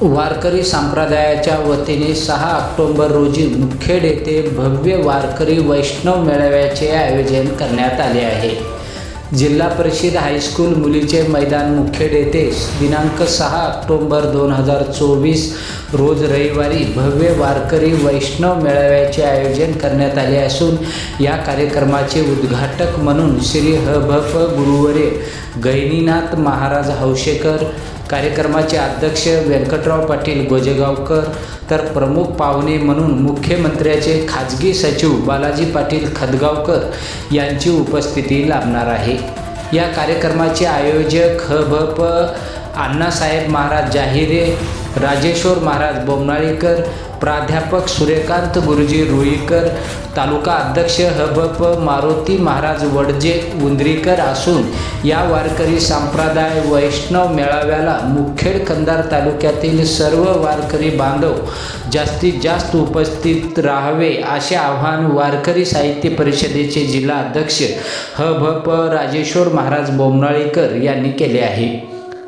वारकरी संप्रदायाच्या वतीने 6 ऑक्टोबर रोजी मुखेड येथे भव्य वारकरी वैष्णव मेळाव्याचे आयोजन करण्यात आले आहे। जिल्हा परिषद हायस्कूल मुलीचे मैदान मुखेड येथे दिनांक 6 ऑक्टोबर 2024 रोज रविवारी भव्य वारकरी वैष्णव मेळाव्याचे आयोजन करण्यात आले असून या कार्यक्रमाचे उद्घाटक म्हणून श्री ह.भ.प. गुरुवर्य गहिनीनाथ महाराज हौशेकर, कार्यक्रमाचे अध्यक्ष व्यंकटराव पाटील गोजेगावकर, तर प्रमुख पाहुणे म्हणून मुख्यमंत्र्याचे खाजगी सचिव बालाजी पाटील खदगावकर यांची उपस्थिती लाभणार आहे। या कार्यक्रमाचे आयोजक ह.भ.प. अण्णासाहेब महाराज जाहिरे, राजेश्वर महाराज बोमनाळीकर, प्राध्यापक सूर्यकांत गुरुजी रुईकर, तालुका अध्यक्ष ह.भ.प. मारुती महाराज वडजे उंद्रीकर असून या वारकरी संप्रदाय वैष्णव मेळाव्याला मुखेड कंधार तालुक्यातील सर्व वारकरी बांधव जास्तीत जास्त उपस्थित राहावे असे आवाहन वारकरी साहित्य परिषदेचे जिल्हा अध्यक्ष ह.भ.प. राजेश्वर महाराज बोमनाळीकर यांनी केले आहे।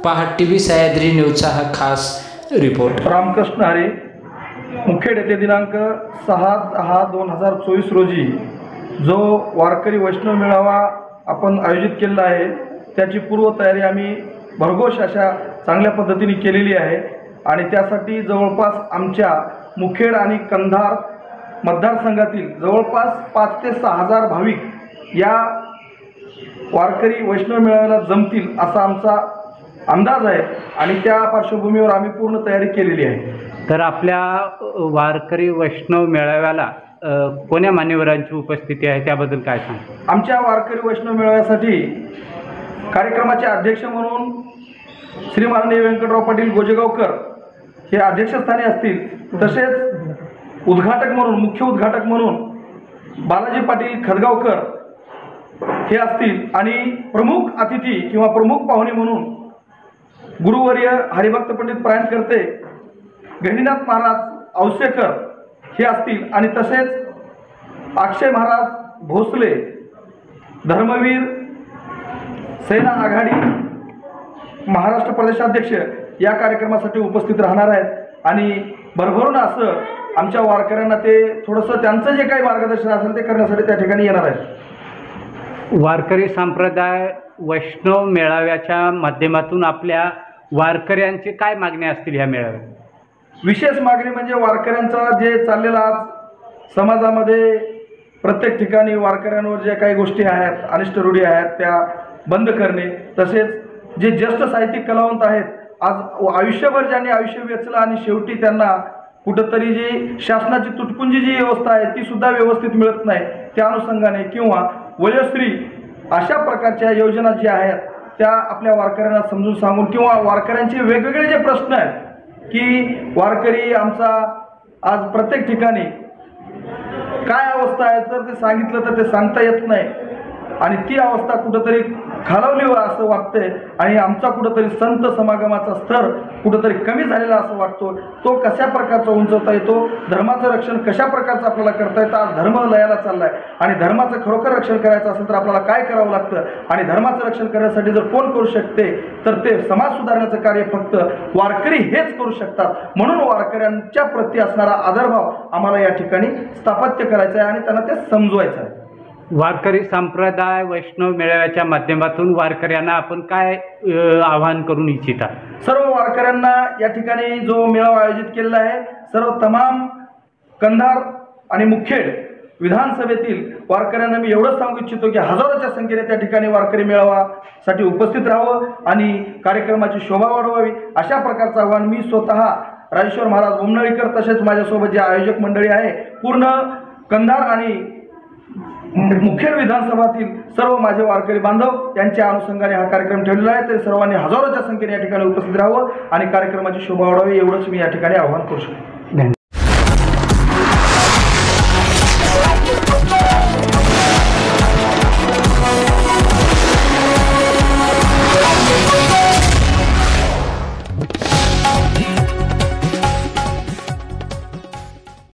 पहा टीव्ही सह्याद्री न्यूजचा हा खास रिपोर्ट। रामकृष्ण हरी मुखेड येथे दिनांक 6/10/2024 रोजी जो वारकरी वैष्णव मेळावा आपण आयोजित केलेला आहे त्याची पूर्वतयारी आम्ही भरघोष अशा चांगल्या पद्धतीने केलेली आहे आणि त्यासाठी जवळपास आमच्या मुखेड आणि कंधार मतदारसंघातील जवळपास 5 ते 6 हजार भाविक या वारकरी वैष्णव मेळाव्याला जमतील असा आमचा अंदाज आहे आणि त्या पार्श्वभूमीवर आम्ही पूर्ण तयारी केलेली आहे। तर आपल्या वारकरी वैष्णव मेळाव्याला कोण्या मान्यवरांची उपस्थिती आहे त्याबद्दल काय सांगा? आमच्या वारकरी वैष्णव मेळाव्यासाठी कार्यक्रमाचे अध्यक्ष म्हणून श्री माननीय व्यंकटराव पाटील गोजेगावकर हे अध्यक्षस्थानी असतील, तसेच उद्घाटक म्हणून मुख्य उद्घाटक म्हणून बालाजी पाटील खदगावकर हे असतील आणि प्रमुख अतिथी किंवा प्रमुख पाहुणे म्हणून गुरुवर्य हरिभक्त पंडित प्राणकर्ते गहिनीनाथ महाराज हौशेकर हे असतील आणि तसेच अक्षय महाराज भोसले धर्मवीर सेना आघाडी महाराष्ट्र प्रदेशाध्यक्ष या कार्यक्रमासाठी उपस्थित राहणार आहेत आणि भरभरून असं आमच्या वारकऱ्यांना ते थोडंसं त्यांचं जे काही मार्गदर्शन असेल ते करण्यासाठी त्या ठिकाणी येणार आहेत। वारकरी संप्रदाय वैष्णव मेळाव्याच्या माध्यमातून आपल्या वारकऱ्यांची काय मागणी असतील या मेळाव्यात? विशेष मागणी म्हणजे वारकऱ्यांचा जे चाललेला आज समाजामध्ये प्रत्येक ठिकाणी वारकऱ्यांवर जे काही गोष्टी आहेत, अनिष्ट रूढी आहेत त्या बंद करणे, तसेच जे ज्येष्ठ साहित्यिक कलावंत आहेत आज आयुष्यभर ज्यांनी आयुष्य वेचलं आणि शेवटी त्यांना कुठंतरी जी शासनाची तुटपुंजी जी व्यवस्था आहे ती सुद्धा व्यवस्थित मिळत नाही, त्या अनुषंगाने किंवा वयोश्री अशा प्रकारच्या योजना ज्या आहेत त्या आपल्या वारकऱ्यांना समजून सांगून किंवा वारकऱ्यांचे वेगवेगळे जे प्रश्न आहेत की वारकरी आमचा आज प्रत्येक ठिकाणी काय अवस्था आहे तर ते सांगितलं तर ते सांगता येत नाही आणि ती अवस्था कुठंतरी खालावली असं वाटतंय आणि आमचा कुठंतरी संत समागमाचा स्तर कुठंतरी कमी झालेला असं वाटतो। तो कशा प्रकारचा उंचवता येतो, धर्माचं रक्षण कशा प्रकारचं आपल्याला करता येतं। आज धर्म लयाला चाललाय आणि धर्माचं खरोखर रक्षण करायचं असेल तर आपल्याला काय करावं लागतं आणि धर्माचं रक्षण करण्यासाठी जर कोण करू शकते तर ते समाज सुधारण्याचं कार्य फक्त वारकरी हेच करू शकतात। म्हणून वारकऱ्यांच्या प्रती असणारा आदरभाव आम्हाला या ठिकाणी स्थापत्य करायचा आहे आणि त्यांना ते समजवायचं आहे। वारकरी संप्रदाय वैष्णव मेळाव्याच्या माध्यमातून वारकऱ्यांना आपण काय आवाहन करून इच्छिता? सर्व वारकऱ्यांना या ठिकाणी जो मेळावा आयोजित केलेला आहे सर्व तमाम कंधार आणि मुखेड विधानसभेतील वारकऱ्यांना मी एवढंच सांगू इच्छितो की हजारोच्या संख्येने त्या ठिकाणी वारकरी मेळावासाठी उपस्थित राहावं आणि कार्यक्रमाची शोभा वाढवावी अशा प्रकारचं आवाहन मी स्वतः राजेश्वर महाराज बोमनाळीकर तसेच माझ्यासोबत जे आयोजक मंडळी आहे पूर्ण कंधार आणि मुखेड विधानसभातील सर्व माझे वारकरी बांधव यांच्या अनुषंगाने हा कार्यक्रम ठेवलेला आहे। तर सर्वांनी हजारोच्या संख्येने या ठिकाणी उपस्थित राहावं आणि कार्यक्रमाची शोभा वाढवावी एवढंच मी या ठिकाणी आवाहन करू शकतो। धन्यवाद।